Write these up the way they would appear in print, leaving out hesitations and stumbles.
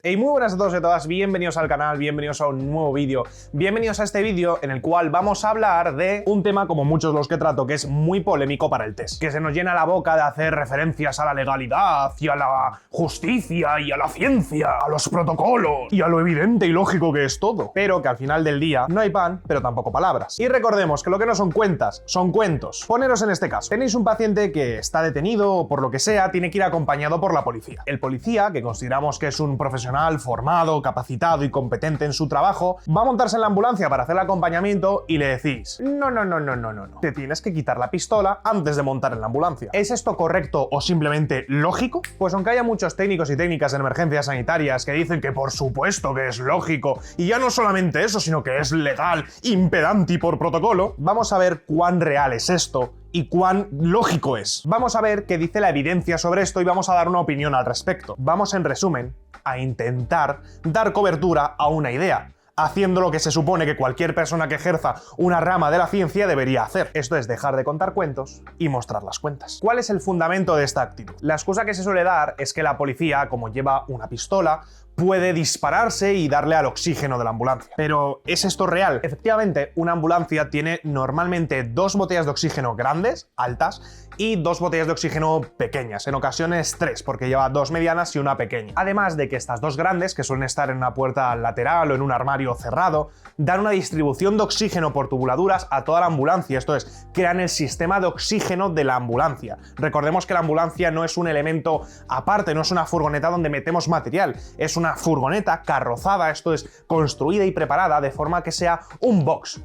Hey, muy buenas a todos y a todas, bienvenidos al canal, bienvenidos a un nuevo vídeo. Bienvenidos a este vídeo en el cual vamos a hablar de un tema como muchos los que trato, que es muy polémico para el test, que se nos llena la boca de hacer referencias a la legalidad y a la justicia y a la ciencia, a los protocolos y a lo evidente y lógico que es todo, pero que al final del día no hay pan, pero tampoco palabras. Y recordemos que lo que no son cuentas, son cuentos. Poneros en este caso, tenéis un paciente que está detenido o por lo que sea, tiene que ir acompañado por la policía. El policía, que consideramos que es un profesional formado, capacitado y competente en su trabajo, va a montarse en la ambulancia para hacer el acompañamiento y le decís: no, te tienes que quitar la pistola antes de montar en la ambulancia. ¿Es esto correcto o simplemente lógico? Pues aunque haya muchos técnicos y técnicas en emergencias sanitarias que dicen que por supuesto que es lógico, y ya no solamente eso, sino que es legal, impedanti por protocolo, vamos a ver cuán real es esto y cuán lógico es. Vamos a ver qué dice la evidencia sobre esto y vamos a dar una opinión al respecto. Vamos, en resumen, a intentar dar cobertura a una idea, haciendo lo que se supone que cualquier persona que ejerza una rama de la ciencia debería hacer. Esto es dejar de contar cuentos y mostrar las cuentas. ¿Cuál es el fundamento de esta actitud? La excusa que se suele dar es que la policía, como lleva una pistola, puede dispararse y darle al oxígeno de la ambulancia. Pero, ¿es esto real? Efectivamente, una ambulancia tiene normalmente 2 botellas de oxígeno grandes, altas, y 2 botellas de oxígeno pequeñas, en ocasiones 3, porque lleva 2 medianas y una pequeña. Además de que estas 2 grandes, que suelen estar en una puerta lateral o en un armario cerrado, dan una distribución de oxígeno por tubuladuras a toda la ambulancia, esto es, crean el sistema de oxígeno de la ambulancia. Recordemos que la ambulancia no es un elemento aparte, no es una furgoneta donde metemos material, es una furgoneta carrozada, esto es, construida y preparada de forma que sea un box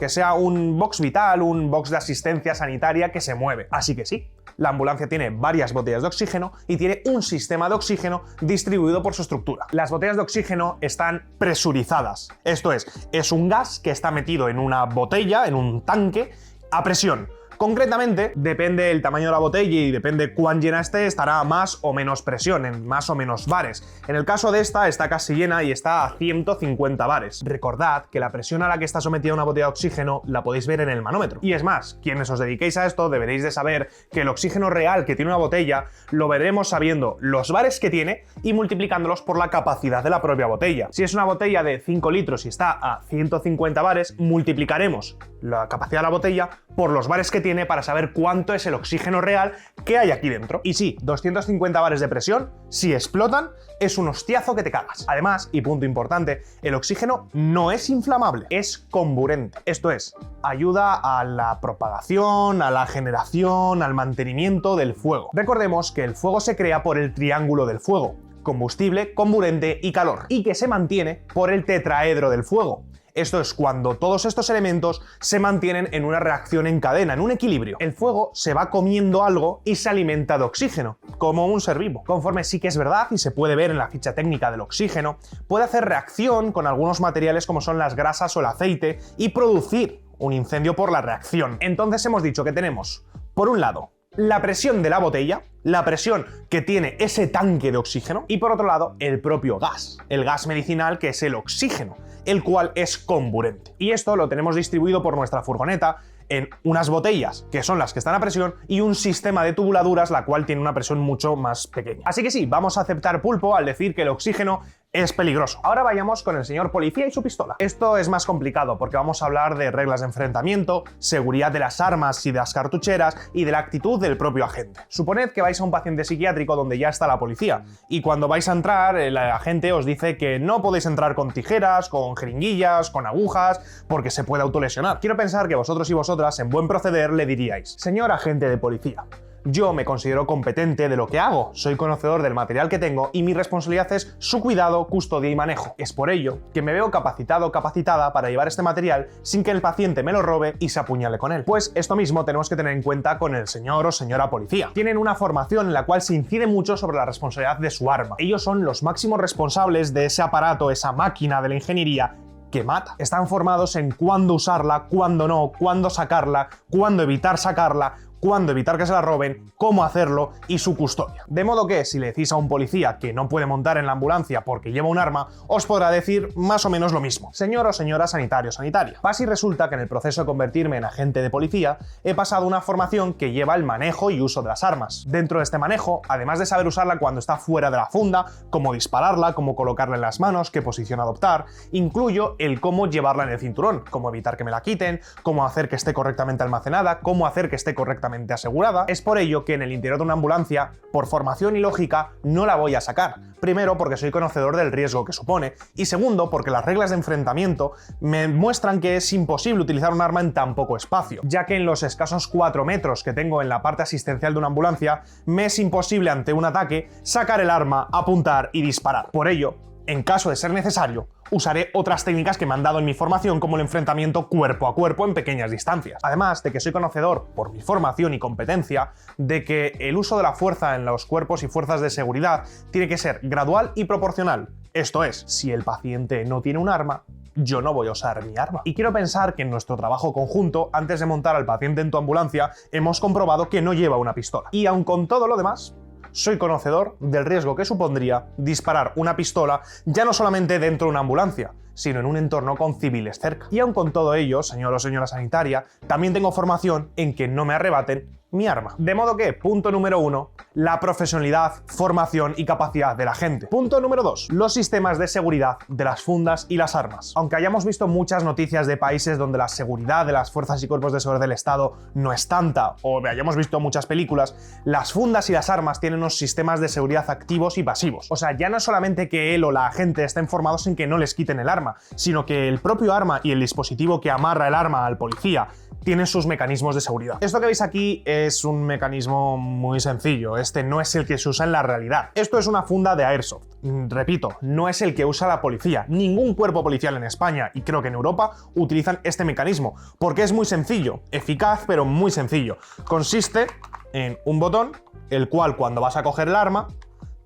vital, un box de asistencia sanitaria que se mueve. Así que sí, la ambulancia tiene varias botellas de oxígeno y tiene un sistema de oxígeno distribuido por su estructura. Las botellas de oxígeno están presurizadas, esto es un gas que está metido en una botella, en un tanque, a presión. Concretamente, depende del tamaño de la botella y depende cuán llena esté, estará a más o menos presión, en más o menos bares. En el caso de esta, está casi llena y está a 150 bares. Recordad que la presión a la que está sometida una botella de oxígeno la podéis ver en el manómetro. Y es más, quienes os dediquéis a esto deberéis de saber que el oxígeno real que tiene una botella lo veremos sabiendo los bares que tiene y multiplicándolos por la capacidad de la propia botella. Si es una botella de 5 litros y está a 150 bares, multiplicaremos la capacidad de la botella por los bares que tiene para saber cuánto es el oxígeno real que hay aquí dentro. Y sí, 250 bares de presión, si explotan, es un hostiazo que te cagas. Además, y punto importante, el oxígeno no es inflamable, es comburente. Esto es, ayuda a la propagación, a la generación, al mantenimiento del fuego. Recordemos que el fuego se crea por el triángulo del fuego: combustible, comburente y calor, y que se mantiene por el tetraedro del fuego. Esto es cuando todos estos elementos se mantienen en una reacción en cadena, en un equilibrio. El fuego se va comiendo algo y se alimenta de oxígeno, como un ser vivo. Conforme sí que es verdad, y se puede ver en la ficha técnica del oxígeno, puede hacer reacción con algunos materiales como son las grasas o el aceite y producir un incendio por la reacción. Entonces hemos dicho que tenemos, por un lado, la presión de la botella, la presión que tiene ese tanque de oxígeno, y por otro lado, el propio gas, el gas medicinal que es el oxígeno, el cual es comburente. Y esto lo tenemos distribuido por nuestra furgoneta en unas botellas, que son las que están a presión, y un sistema de tubuladuras, la cual tiene una presión mucho más pequeña. Así que sí, vamos a aceptar pulpo al decir que el oxígeno es peligroso. Ahora vayamos con el señor policía y su pistola. Esto es más complicado porque vamos a hablar de reglas de enfrentamiento, seguridad de las armas y de las cartucheras y de la actitud del propio agente. Suponed que vais a un paciente psiquiátrico donde ya está la policía y cuando vais a entrar el agente os dice que no podéis entrar con tijeras, con jeringuillas, con agujas, porque se puede autolesionar. Quiero pensar que vosotros y vosotras en buen proceder le diríais: señor agente de policía, yo me considero competente de lo que hago, soy conocedor del material que tengo y mi responsabilidad es su cuidado, custodia y manejo. Es por ello que me veo capacitado o capacitada para llevar este material sin que el paciente me lo robe y se apuñale con él. Pues esto mismo tenemos que tener en cuenta con el señor o señora policía. Tienen una formación en la cual se incide mucho sobre la responsabilidad de su arma. Ellos son los máximos responsables de ese aparato, esa máquina de la ingeniería que mata. Están formados en cuándo usarla, cuándo no, cuándo sacarla, cuándo evitar sacarla, cuándo evitar que se la roben, cómo hacerlo y su custodia. De modo que si le decís a un policía que no puede montar en la ambulancia porque lleva un arma, os podrá decir más o menos lo mismo. Señor o señora sanitario o sanitaria. Pasa y resulta que en el proceso de convertirme en agente de policía, he pasado una formación que lleva el manejo y uso de las armas. Dentro de este manejo, además de saber usarla cuando está fuera de la funda, cómo dispararla, cómo colocarla en las manos, qué posición adoptar, incluyo el cómo llevarla en el cinturón, cómo evitar que me la quiten, cómo hacer que esté correctamente almacenada, cómo hacer que esté correctamente asegurada. Es por ello que en el interior de una ambulancia, por formación y lógica, no la voy a sacar. Primero, porque soy conocedor del riesgo que supone, y segundo, porque las reglas de enfrentamiento me muestran que es imposible utilizar un arma en tan poco espacio, ya que en los escasos 4 metros que tengo en la parte asistencial de una ambulancia, me es imposible ante un ataque sacar el arma, apuntar y disparar. Por ello, en caso de ser necesario, usaré otras técnicas que me han dado en mi formación, como el enfrentamiento cuerpo a cuerpo en pequeñas distancias. Además de que soy conocedor, por mi formación y competencia, de que el uso de la fuerza en los cuerpos y fuerzas de seguridad tiene que ser gradual y proporcional. Esto es, si el paciente no tiene un arma, yo no voy a usar mi arma. Y quiero pensar que en nuestro trabajo conjunto, antes de montar al paciente en tu ambulancia, hemos comprobado que no lleva una pistola. Y aun con todo lo demás, soy conocedor del riesgo que supondría disparar una pistola ya no solamente dentro de una ambulancia, sino en un entorno con civiles cerca. Y aun con todo ello, señor o señora sanitaria, también tengo formación en que no me arrebaten mi arma. De modo que, punto número 1, la profesionalidad, formación y capacidad de la gente. Punto número 2, los sistemas de seguridad de las fundas y las armas. Aunque hayamos visto muchas noticias de países donde la seguridad de las fuerzas y cuerpos de seguridad del Estado no es tanta, o hayamos visto muchas películas, las fundas y las armas tienen unos sistemas de seguridad activos y pasivos. O sea, ya no es solamente que él o la agente estén formados en que no les quiten el arma, sino que el propio arma y el dispositivo que amarra el arma al policía tienen sus mecanismos de seguridad. Esto que veis aquí es un mecanismo muy sencillo, este no es el que se usa en la realidad. Esto es una funda de Airsoft. Repito, no es el que usa la policía. Ningún cuerpo policial en España, y creo que en Europa, utilizan este mecanismo, porque es muy sencillo, eficaz, pero muy sencillo. Consiste en un botón, el cual cuando vas a coger el arma,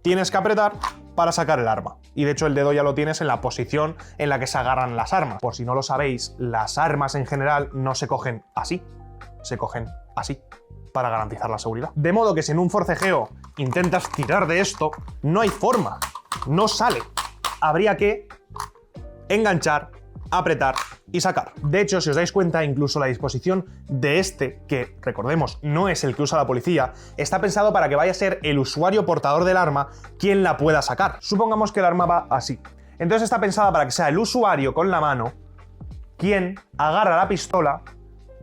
tienes que apretar para sacar el arma. Y de hecho el dedo ya lo tienes en la posición en la que se agarran las armas. Por si no lo sabéis, las armas en general no se cogen así, se cogen así, para garantizar la seguridad. De modo que si en un forcejeo intentas tirar de esto, no hay forma, no sale. Habría que enganchar, apretar y sacar. De hecho, si os dais cuenta, incluso la disposición de este, que recordemos no es el que usa la policía, está pensado para que vaya a ser el usuario portador del arma quien la pueda sacar. Supongamos que el arma va así. Entonces está pensada para que sea el usuario con la mano quien agarra la pistola,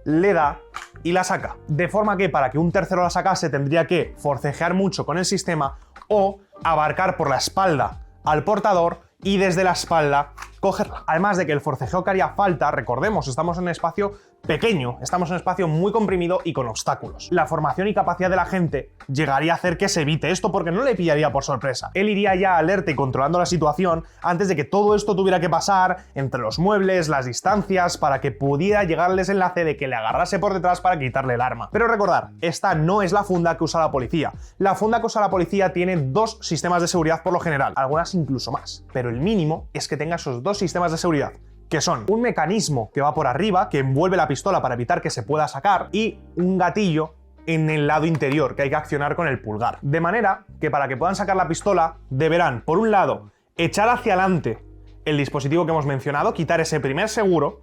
le da y la saca. De forma que para que un tercero la sacase tendría que forcejear mucho con el sistema o abarcar por la espalda al portador y desde la espalda cogerla. Además de que el forcejeo que haría falta, recordemos, estamos en un espacio pequeño, estamos en un espacio muy comprimido y con obstáculos. La formación y capacidad de la gente llegaría a hacer que se evite esto porque no le pillaría por sorpresa. Él iría ya alerta y controlando la situación antes de que todo esto tuviera que pasar entre los muebles, las distancias, para que pudiera llegar el desenlace de que le agarrase por detrás para quitarle el arma. Pero recordar, esta no es la funda que usa la policía. La funda que usa la policía tiene 2 sistemas de seguridad por lo general, algunas incluso más. Pero el mínimo es que tenga esos 2 sistemas de seguridad, que son un mecanismo que va por arriba, que envuelve la pistola para evitar que se pueda sacar, y un gatillo en el lado interior que hay que accionar con el pulgar. De manera que para que puedan sacar la pistola deberán, por un lado, echar hacia adelante el dispositivo que hemos mencionado, quitar ese primer seguro,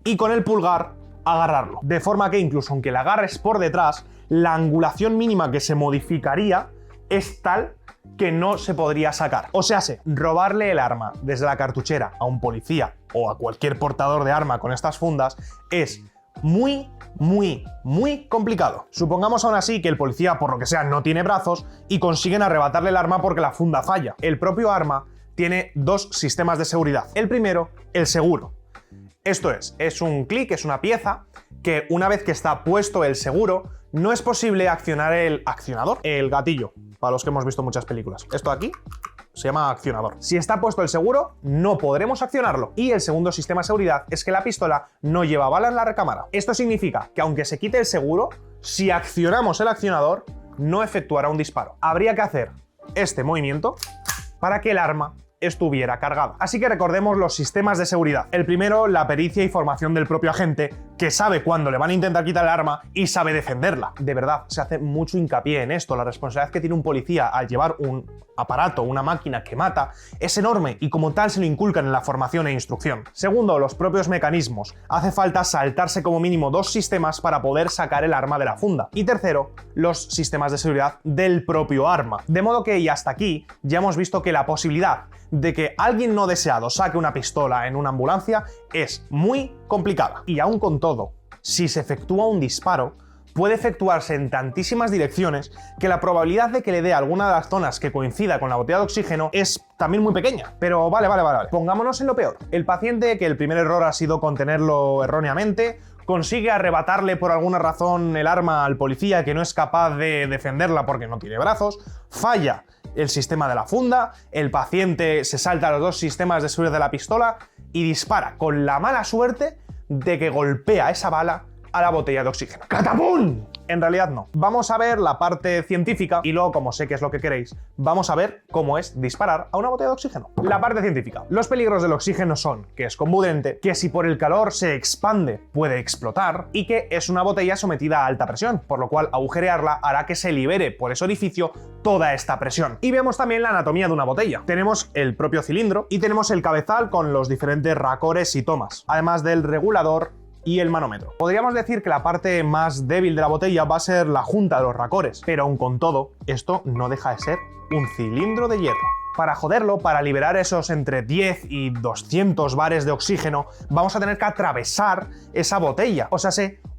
y con el pulgar agarrarlo. De forma que incluso aunque la agarres por detrás, la angulación mínima que se modificaría es tal que no se podría sacar. O sea, robarle el arma desde la cartuchera a un policía o a cualquier portador de arma con estas fundas es muy complicado. Supongamos aún así que el policía, por lo que sea, no tiene brazos y consiguen arrebatarle el arma porque la funda falla. El propio arma tiene 2 sistemas de seguridad. El primero, el seguro. Esto es un clic, es una pieza que una vez que está puesto el seguro, no es posible accionar el accionador, el gatillo, para los que hemos visto muchas películas. Esto de aquí se llama accionador. Si está puesto el seguro, no podremos accionarlo. Y el segundo sistema de seguridad es que la pistola no lleva bala en la recámara. Esto significa que aunque se quite el seguro, si accionamos el accionador, no efectuará un disparo. Habría que hacer este movimiento para que el arma estuviera cargada. Así que recordemos los sistemas de seguridad. El primero, la pericia y formación del propio agente, que sabe cuándo le van a intentar quitar el arma y sabe defenderla. De verdad, se hace mucho hincapié en esto. La responsabilidad que tiene un policía al llevar un aparato, una máquina que mata, es enorme y como tal se lo inculcan en la formación e instrucción. Segundo, los propios mecanismos. Hace falta saltarse como mínimo 2 sistemas para poder sacar el arma de la funda. Y tercero, los sistemas de seguridad del propio arma. De modo que, y hasta aquí, ya hemos visto que la posibilidad de que alguien no deseado saque una pistola en una ambulancia es muy complicada. Y aún con todo, si se efectúa un disparo, puede efectuarse en tantísimas direcciones que la probabilidad de que le dé a alguna de las zonas que coincida con la botella de oxígeno es también muy pequeña. Pero vale. Pongámonos en lo peor. El paciente, que el primer error ha sido contenerlo erróneamente, consigue arrebatarle por alguna razón el arma al policía que no es capaz de defenderla porque no tiene brazos, falla el sistema de la funda, el paciente se salta los 2 sistemas de seguridad de la pistola y dispara con la mala suerte de que golpea esa bala a la botella de oxígeno. ¡Catapum! En realidad no. Vamos a ver la parte científica y luego, como sé que es lo que queréis, vamos a ver cómo es disparar a una botella de oxígeno. La parte científica. Los peligros del oxígeno son que es combudente, que si por el calor se expande puede explotar y que es una botella sometida a alta presión, por lo cual agujerearla hará que se libere por ese orificio toda esta presión. Y vemos también la anatomía de una botella. Tenemos el propio cilindro y tenemos el cabezal con los diferentes racores y tomas, además del regulador y el manómetro. Podríamos decir que la parte más débil de la botella va a ser la junta de los racores, pero aun con todo, esto no deja de ser un cilindro de hierro. Para joderlo, para liberar esos entre 10 y 200 bares de oxígeno, vamos a tener que atravesar esa botella, o sea,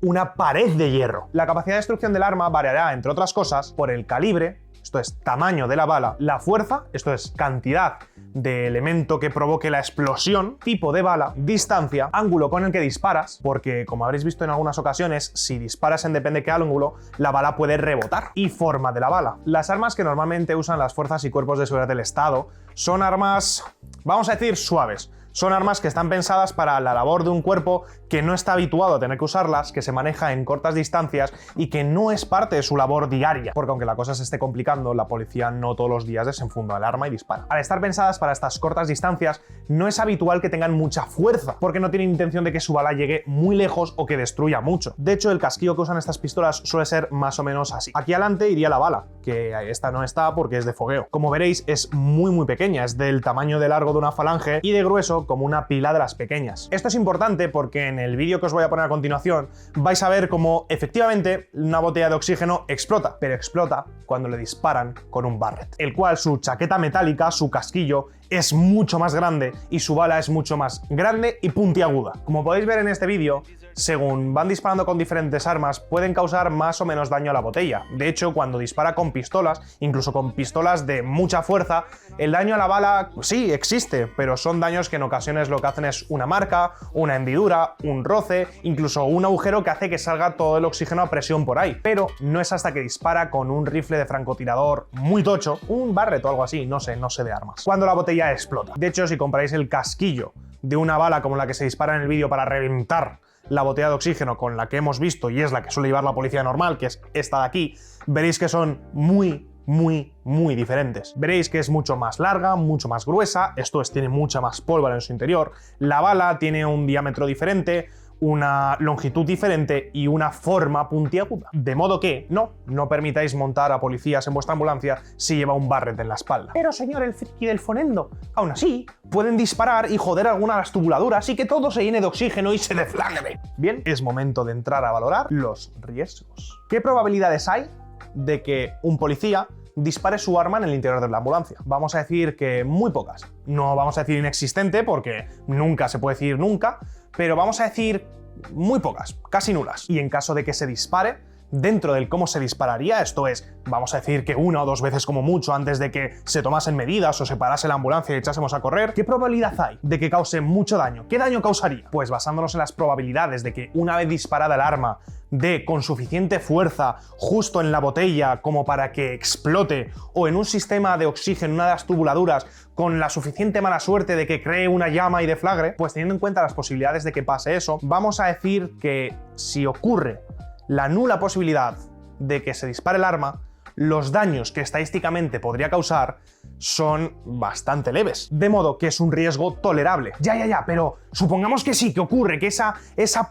una pared de hierro. La capacidad de destrucción del arma variará, entre otras cosas, por el calibre, esto es tamaño de la bala, la fuerza, esto es cantidad de elemento que provoque la explosión, tipo de bala, distancia, ángulo con el que disparas, porque como habréis visto en algunas ocasiones, si disparas en depende de qué ángulo, la bala puede rebotar, y forma de la bala. Las armas que normalmente usan las fuerzas y cuerpos de seguridad del Estado son armas, vamos a decir, suaves. Son armas que están pensadas para la labor de un cuerpo que no está habituado a tener que usarlas, que se maneja en cortas distancias y que no es parte de su labor diaria. Porque aunque la cosa se esté complicando, la policía no todos los días desenfunda el arma y dispara. Al estar pensadas para estas cortas distancias, no es habitual que tengan mucha fuerza, porque no tienen intención de que su bala llegue muy lejos o que destruya mucho. De hecho, el casquillo que usan estas pistolas suele ser más o menos así. Aquí adelante iría la bala, que esta no está porque es de fogueo. Como veréis, es muy pequeña, es del tamaño de largo de una falange y de grueso como una pila de las pequeñas. Esto es importante porque en el vídeo que os voy a poner a continuación vais a ver cómo efectivamente una botella de oxígeno explota, pero explota cuando le disparan con un Barrett, el cual su chaqueta metálica, su casquillo, es mucho más grande y su bala es mucho más grande y puntiaguda. Como podéis ver en este vídeo, según van disparando con diferentes armas, pueden causar más o menos daño a la botella. De hecho, cuando dispara con pistolas, incluso con pistolas de mucha fuerza, el daño a la bala sí existe, pero son daños que en ocasiones lo que hacen es una marca, una hendidura, un roce, incluso un agujero que hace que salga todo el oxígeno a presión por ahí. Pero no es hasta que dispara con un rifle de francotirador muy tocho, un Barrett o algo así, no sé de armas, cuando la botella explota. De hecho, si compráis el casquillo de una bala como la que se dispara en el vídeo para reventar la botella de oxígeno con la que hemos visto y es la que suele llevar la policía normal, que es esta de aquí, veréis que son muy diferentes. Veréis que es mucho más larga, mucho más gruesa, esto es, tiene mucha más pólvora en su interior, la bala tiene un diámetro diferente, una longitud diferente y una forma puntiaguda. De modo que no permitáis montar a policías en vuestra ambulancia si lleva un Barrett en la espalda. Pero señor, el friki del fonendo, aún así, pueden disparar y joder alguna de las tubuladuras y que todo se llene de oxígeno y se deflagre. Bien, es momento de entrar a valorar los riesgos. ¿Qué probabilidades hay de que un policía dispare su arma en el interior de la ambulancia? Vamos a decir que muy pocas. No vamos a decir inexistente porque nunca se puede decir nunca, pero vamos a decir muy pocas, casi nulas. Y en caso de que se dispare, dentro del cómo se dispararía, esto es, vamos a decir que 1 o 2 veces como mucho antes de que se tomasen medidas o se parase la ambulancia y echásemos a correr, ¿qué probabilidad hay de que cause mucho daño? ¿Qué daño causaría? Pues basándonos en las probabilidades de que una vez disparada el arma dé con suficiente fuerza justo en la botella como para que explote, o en un sistema de oxígeno, una de las tubuladuras, con la suficiente mala suerte de que cree una llama y deflagre, pues teniendo en cuenta las posibilidades de que pase eso, vamos a decir que si ocurre la nula posibilidad de que se dispare el arma, los daños que estadísticamente podría causar son bastante leves. De modo que es un riesgo tolerable. Ya, pero supongamos que sí, que ocurre, que esa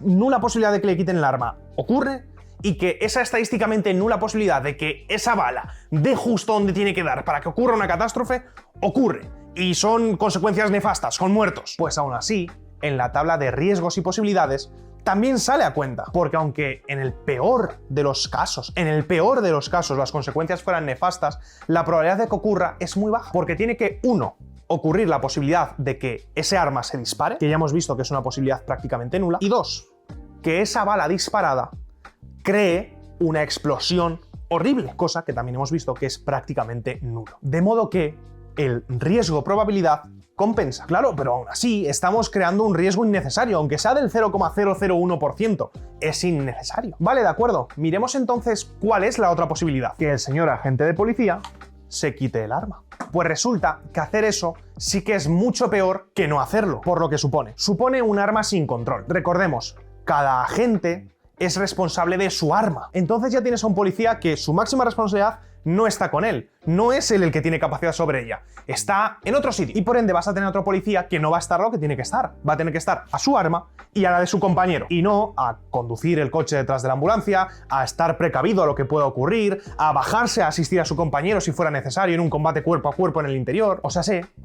nula posibilidad de que le quiten el arma ocurre, y que esa estadísticamente nula posibilidad de que esa bala dé justo donde tiene que dar para que ocurra una catástrofe, ocurre. Y son consecuencias nefastas, con muertos. Pues aún así, en la tabla de riesgos y posibilidades, también sale a cuenta. Porque aunque en el peor de los casos, las consecuencias fueran nefastas, la probabilidad de que ocurra es muy baja. Porque tiene que, uno, ocurrir la posibilidad de que ese arma se dispare, que ya hemos visto que es una posibilidad prácticamente nula, y dos, que esa bala disparada cree una explosión horrible, cosa que también hemos visto que es prácticamente nulo. De modo que el riesgo-probabilidad compensa. Claro, pero aún así estamos creando un riesgo innecesario, aunque sea del 0,001%. Es innecesario. Vale, de acuerdo. Miremos entonces cuál es la otra posibilidad. Que el señor agente de policía se quite el arma. Pues resulta que hacer eso sí que es mucho peor que no hacerlo, por lo que supone. Supone un arma sin control. Recordemos, cada agente es responsable de su arma. Entonces ya tienes a un policía que su máxima responsabilidad no está con él. No es él el que tiene capacidad sobre ella. Está en otro sitio. Y por ende vas a tener otro policía que no va a estar lo que tiene que estar. Va a tener que estar a su arma y a la de su compañero. Y no a conducir el coche detrás de la ambulancia, a estar precavido a lo que pueda ocurrir, a bajarse a asistir a su compañero si fuera necesario en un combate cuerpo a cuerpo en el interior. O sea,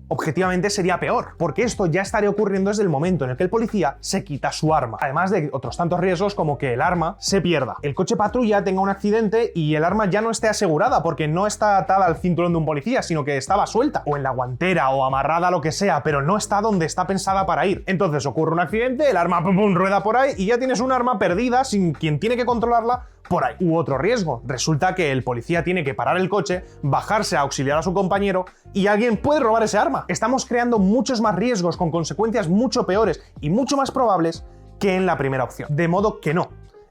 objetivamente sería peor. Porque esto ya estaría ocurriendo desde el momento en el que el policía se quita su arma. Además de otros tantos riesgos como que el arma se pierda, el coche patrulla tenga un accidente y el arma ya no esté asegurada porque no está atada al cinturón de un policía, sino que estaba suelta, o en la guantera, o amarrada, lo que sea, pero no está donde está pensada para ir. Entonces ocurre un accidente, el arma rueda por ahí y ya tienes un arma perdida sin quien tiene que controlarla por ahí. U otro riesgo, resulta que el policía tiene que parar el coche, bajarse a auxiliar a su compañero y alguien puede robar ese arma. Estamos creando muchos más riesgos con consecuencias mucho peores y mucho más probables que en la primera opción. De modo que no.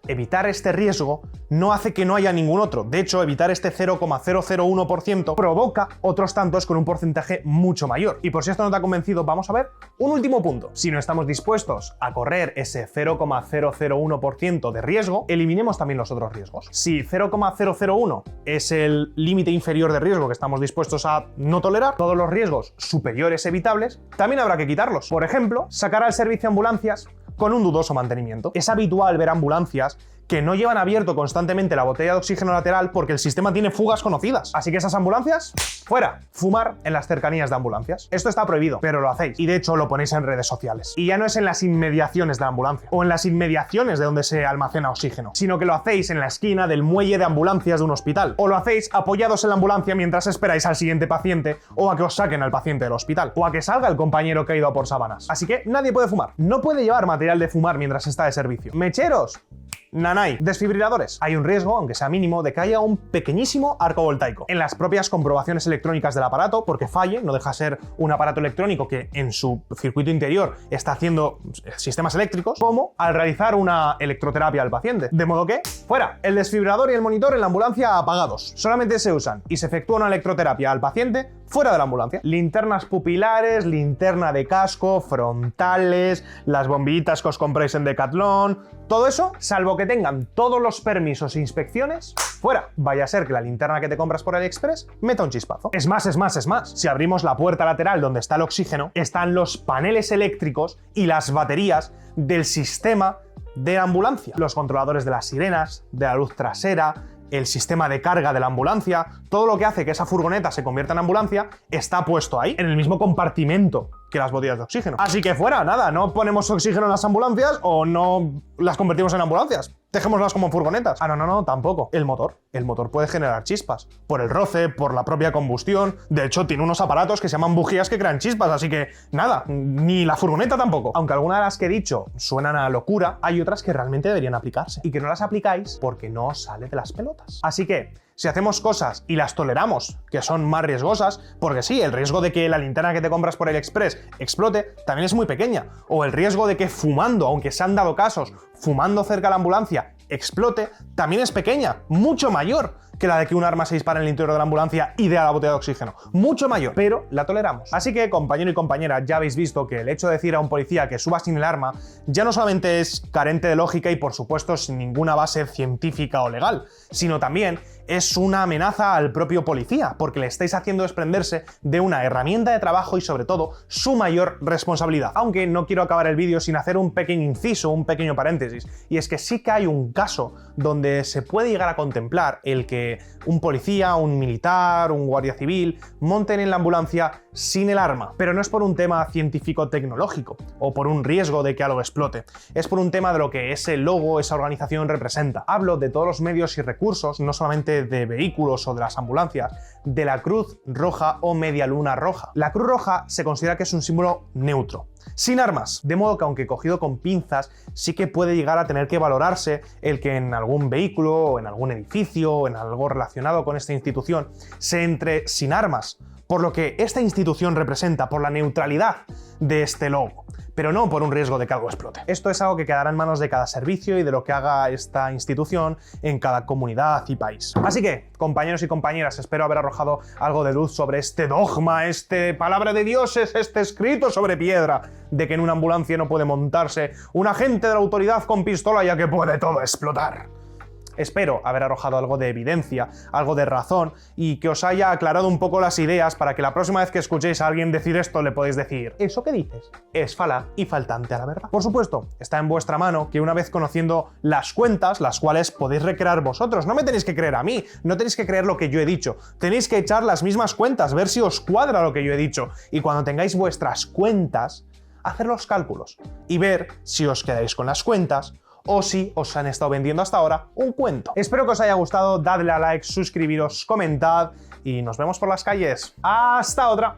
Evitar este riesgo no hace que no haya ningún otro. De hecho, evitar este 0,001% provoca otros tantos con un porcentaje mucho mayor. Y por si esto no te ha convencido, vamos a ver un último punto. Si no estamos dispuestos a correr ese 0,001% de riesgo, eliminemos también los otros riesgos. Si 0,001 es el límite inferior de riesgo que estamos dispuestos a no tolerar, todos los riesgos superiores evitables también habrá que quitarlos. Por ejemplo, sacar al servicio de ambulancias con un dudoso mantenimiento. Es habitual ver ambulancias que no llevan abierto constantemente la botella de oxígeno lateral porque el sistema tiene fugas conocidas. Así que esas ambulancias, fuera. Fumar en las cercanías de ambulancias. Esto está prohibido, pero lo hacéis. Y de hecho lo ponéis en redes sociales. Y ya no es en las inmediaciones de la ambulancia o en las inmediaciones de donde se almacena oxígeno, sino que lo hacéis en la esquina del muelle de ambulancias de un hospital. O lo hacéis apoyados en la ambulancia mientras esperáis al siguiente paciente o a que os saquen al paciente del hospital o a que salga el compañero que ha ido a por sábanas. Así que nadie puede fumar. No puede llevar material de fumar mientras está de servicio. ¿Mecheros? Nanay. Desfibriladores. Hay un riesgo, aunque sea mínimo, de que haya un pequeñísimo arco voltaico en las propias comprobaciones electrónicas del aparato, porque falle, no deja ser un aparato electrónico que en su circuito interior está haciendo sistemas eléctricos, como al realizar una electroterapia al paciente. De modo que, fuera. El desfibrilador y el monitor en la ambulancia apagados. Solamente se usan y se efectúa una electroterapia al paciente fuera de la ambulancia. Linternas pupilares, linterna de casco, frontales, las bombillitas que os compréis en Decathlon, todo eso, salvo que tengan todos los permisos e inspecciones, fuera. Vaya a ser que la linterna que te compras por AliExpress meta un chispazo. Es más. Si abrimos la puerta lateral donde está el oxígeno, están los paneles eléctricos y las baterías del sistema de ambulancia. Los controladores de las sirenas, de la luz trasera, el sistema de carga de la ambulancia, todo lo que hace que esa furgoneta se convierta en ambulancia está puesto ahí, en el mismo compartimento que las botellas de oxígeno. Así que fuera, nada, no ponemos oxígeno en las ambulancias o no las convertimos en ambulancias. Dejémoslas como furgonetas. No, tampoco. El motor puede generar chispas. Por el roce, por la propia combustión. De hecho, tiene unos aparatos que se llaman bujías que crean chispas, así que nada, ni la furgoneta tampoco. Aunque algunas de las que he dicho suenan a locura, hay otras que realmente deberían aplicarse. Y que no las aplicáis porque no os sale de las pelotas. Así que, si hacemos cosas y las toleramos, que son más riesgosas, porque sí, el riesgo de que la linterna que te compras por AliExpress explote también es muy pequeña, o el riesgo de que fumando, aunque se han dado casos, fumando cerca de la ambulancia, explote, también es pequeña, mucho mayor que la de que un arma se dispara en el interior de la ambulancia y dé a la botella de oxígeno. Mucho mayor, pero la toleramos. Así que, compañero y compañera, ya habéis visto que el hecho de decir a un policía que suba sin el arma ya no solamente es carente de lógica y, por supuesto, sin ninguna base científica o legal, sino también es una amenaza al propio policía, porque le estáis haciendo desprenderse de una herramienta de trabajo y sobre todo su mayor responsabilidad. Aunque no quiero acabar el vídeo sin hacer un pequeño inciso, un pequeño paréntesis, y es que sí que hay un caso donde se puede llegar a contemplar el que un policía, un militar, un guardia civil monten en la ambulancia sin el arma, pero no es por un tema científico-tecnológico o por un riesgo de que algo explote, es por un tema de lo que ese logo, esa organización representa. Hablo de todos los medios y recursos, no solamente de vehículos o de las ambulancias, de la Cruz Roja o Media Luna Roja. La Cruz Roja se considera que es un símbolo neutro, sin armas, de modo que aunque cogido con pinzas, sí que puede llegar a tener que valorarse el que en algún vehículo o en algún edificio o en algo relacionado con esta institución se entre sin armas, por lo que esta institución representa, por la neutralidad de este logo, pero no por un riesgo de que algo explote. Esto es algo que quedará en manos de cada servicio y de lo que haga esta institución en cada comunidad y país. Así que, compañeros y compañeras, espero haber arrojado algo de luz sobre este dogma, este palabra de dioses, este escrito sobre piedra, de que en una ambulancia no puede montarse un agente de la autoridad con pistola ya que puede todo explotar. Espero haber arrojado algo de evidencia, algo de razón y que os haya aclarado un poco las ideas para que la próxima vez que escuchéis a alguien decir esto le podéis decir «¿Eso qué dices?» Es falaz y faltante a la verdad. Por supuesto, está en vuestra mano que una vez conociendo las cuentas, las cuales podéis recrear vosotros, no me tenéis que creer a mí, no tenéis que creer lo que yo he dicho, tenéis que echar las mismas cuentas, ver si os cuadra lo que yo he dicho y cuando tengáis vuestras cuentas, hacer los cálculos y ver si os quedáis con las cuentas o si os han estado vendiendo hasta ahora un cuento. Espero que os haya gustado, dadle a like, suscribiros, comentad y nos vemos por las calles. ¡Hasta otra!